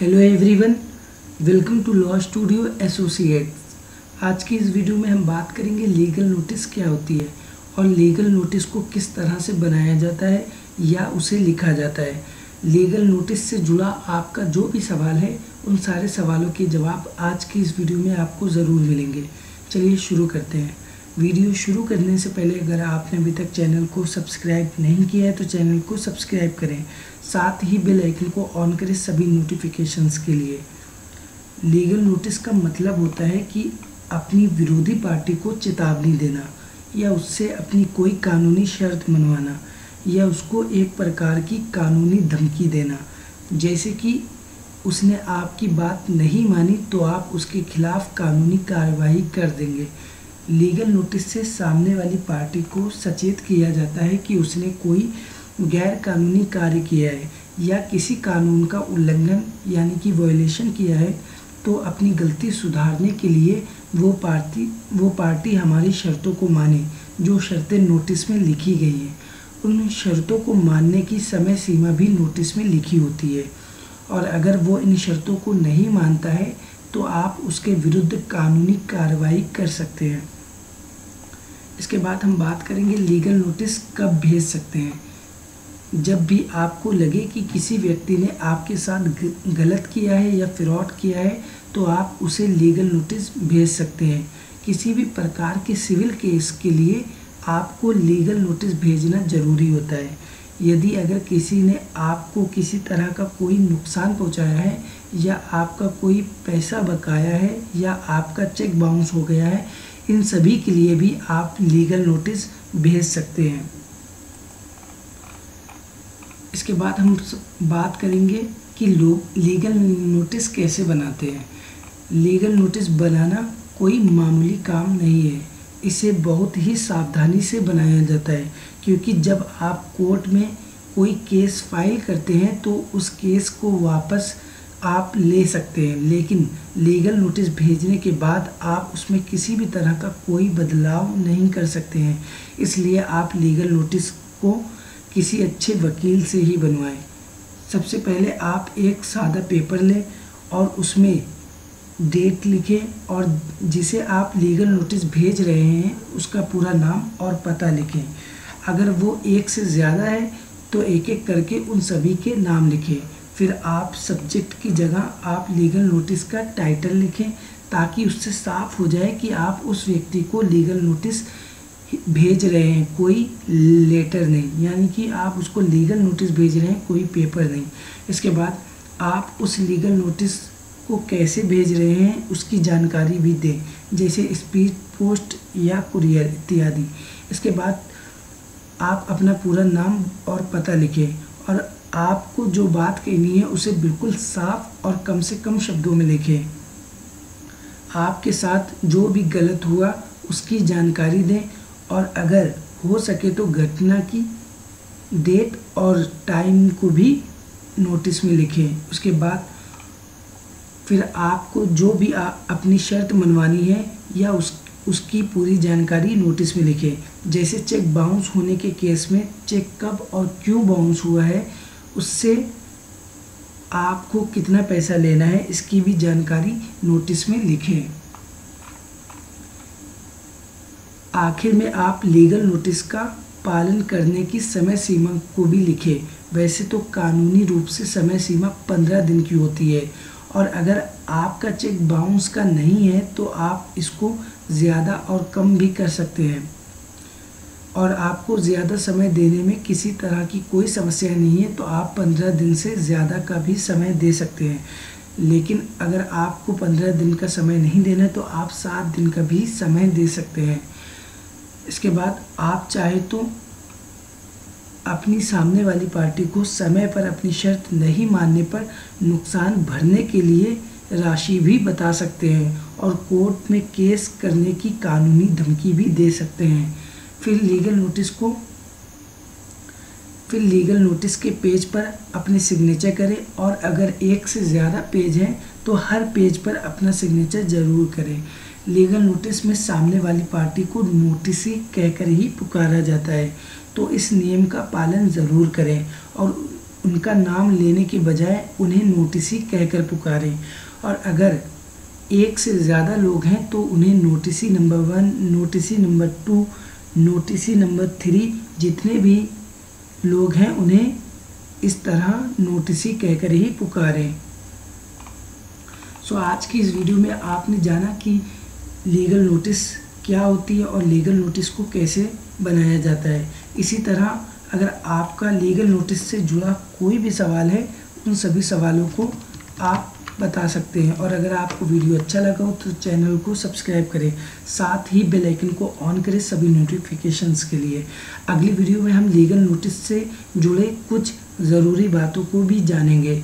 Hello everyone, welcome to law studio associates. आज की इस वीडियो में हम बात करेंगे लीगल नोटिस क्या होती है और लीगल नोटिस को किस तरह से बनाया जाता है या उसे लिखा जाता है। लीगल नोटिस से जुड़ा आपका जो भी सवाल है उन सारे सवालों के जवाब आज की इस वीडियो में आपको ज़रूर मिलेंगे। चलिए शुरू करते हैं। वीडियो शुरू करने से पहले अगर आपने अभी तक चैनल को सब्सक्राइब नहीं किया है तो चैनल को सब्सक्राइब करें, साथ ही बेल आइकन को ऑन करें सभी नोटिफिकेशंस के लिए। लीगल नोटिस का मतलब होता है कि अपनी विरोधी पार्टी को चेतावनी देना या उससे अपनी कोई कानूनी शर्त मनवाना या उसको एक प्रकार की कानूनी धमकी देना। जैसे कि उसने आपकी बात नहीं मानी तो आप उसके खिलाफ कानूनी कार्रवाई कर देंगे। लीगल नोटिस से सामने वाली पार्टी को सचेत किया जाता है कि उसने कोई गैर कानूनी कार्य किया है या किसी कानून का उल्लंघन यानी कि वायलेशन किया है, तो अपनी गलती सुधारने के लिए वो पार्टी हमारी शर्तों को माने जो शर्तें नोटिस में लिखी गई हैं। उन शर्तों को मानने की समय सीमा भी नोटिस में लिखी होती है और अगर वो इन शर्तों को नहीं मानता है तो आप उसके विरुद्ध कानूनी कार्रवाई कर सकते हैं। इसके बाद हम बात करेंगे लीगल नोटिस कब भेज सकते हैं। जब भी आपको लगे कि किसी व्यक्ति ने आपके साथ गलत किया है या फ्रॉड किया है तो आप उसे लीगल नोटिस भेज सकते हैं। किसी भी प्रकार के सिविल केस के लिए आपको लीगल नोटिस भेजना ज़रूरी होता है। यदि अगर किसी ने आपको किसी तरह का कोई नुकसान पहुंचाया है या आपका कोई पैसा बकाया है या आपका चेक बाउंस हो गया है, इन सभी के लिए भी आप लीगल नोटिस भेज सकते हैं। इसके बाद हम बात करेंगे कि लोग लीगल नोटिस कैसे बनाते हैं। लीगल नोटिस बनाना कोई मामूली काम नहीं है। इसे बहुत ही सावधानी से बनाया जाता है क्योंकि जब आप कोर्ट में कोई केस फाइल करते हैं तो उस केस को वापस आप ले सकते हैं, लेकिन लीगल नोटिस भेजने के बाद आप उसमें किसी भी तरह का कोई बदलाव नहीं कर सकते हैं। इसलिए आप लीगल नोटिस को किसी अच्छे वकील से ही बनवाएं। सबसे पहले आप एक सादा पेपर लें और उसमें डेट लिखें और जिसे आप लीगल नोटिस भेज रहे हैं उसका पूरा नाम और पता लिखें। अगर वो एक से ज़्यादा है तो एक एक करके उन सभी के नाम लिखें। फिर आप सब्जेक्ट की जगह आप लीगल नोटिस का टाइटल लिखें ताकि उससे साफ हो जाए कि आप उस व्यक्ति को लीगल नोटिस भेज रहे हैं, कोई लेटर नहीं, यानी कि आप उसको लीगल नोटिस भेज रहे हैं, कोई पेपर नहीं। इसके बाद आप उस लीगल नोटिस को कैसे भेज रहे हैं उसकी जानकारी भी दें, जैसे स्पीड पोस्ट या कुरियर इत्यादि। इसके बाद आप अपना पूरा नाम और पता लिखें और आपको जो बात कहनी है उसे बिल्कुल साफ और कम से कम शब्दों में लिखें। आपके साथ जो भी गलत हुआ उसकी जानकारी दें और अगर हो सके तो घटना की डेट और टाइम को भी नोटिस में लिखें। उसके बाद फिर आपको जो भी अपनी शर्त मनवानी है या उसकी पूरी जानकारी नोटिस में लिखें। जैसे चेक बाउंस होने के केस में चेक कब और क्यों बाउंस हुआ है, उससे आपको कितना पैसा लेना है, इसकी भी जानकारी नोटिस में लिखें। आखिर में आप लीगल नोटिस का पालन करने की समय सीमा को भी लिखें। वैसे तो कानूनी रूप से समय सीमा 15 दिन की होती है और अगर आपका चेक बाउंस का नहीं है तो आप इसको ज़्यादा और कम भी कर सकते हैं और आपको ज़्यादा समय देने में किसी तरह की कोई समस्या नहीं है तो आप 15 दिन से ज़्यादा का भी समय दे सकते हैं। लेकिन अगर आपको 15 दिन का समय नहीं देना तो आप 7 दिन का भी समय दे सकते हैं। इसके बाद आप चाहे तो अपनी सामने वाली पार्टी को समय पर अपनी शर्त नहीं मानने पर नुकसान भरने के लिए राशि भी बता सकते हैं और कोर्ट में केस करने की कानूनी धमकी भी दे सकते हैं। फिर लीगल नोटिस के पेज पर अपने सिग्नेचर करें और अगर एक से ज़्यादा पेज हैं तो हर पेज पर अपना सिग्नेचर ज़रूर करें। लीगल नोटिस में सामने वाली पार्टी को नोटिसी कहकर ही पुकारा जाता है, तो इस नियम का पालन ज़रूर करें और उनका नाम लेने के बजाय उन्हें नोटिसी कहकर पुकारें। और अगर एक से ज़्यादा लोग हैं तो उन्हें नोटिसी नंबर 1, नोटिसी नंबर 2, नोटिसी नंबर 3, जितने भी लोग हैं उन्हें इस तरह नोटिसी कहकर ही पुकारें। आज की इस वीडियो में आपने जाना कि लीगल नोटिस क्या होती है और लीगल नोटिस को कैसे बनाया जाता है। इसी तरह अगर आपका लीगल नोटिस से जुड़ा कोई भी सवाल है, उन सभी सवालों को आप बता सकते हैं। और अगर आपको वीडियो अच्छा लगा हो तो चैनल को सब्सक्राइब करें, साथ ही बेल आइकन को ऑन करें सभी नोटिफिकेशंस के लिए। अगली वीडियो में हम लीगल नोटिस से जुड़े कुछ ज़रूरी बातों को भी जानेंगे।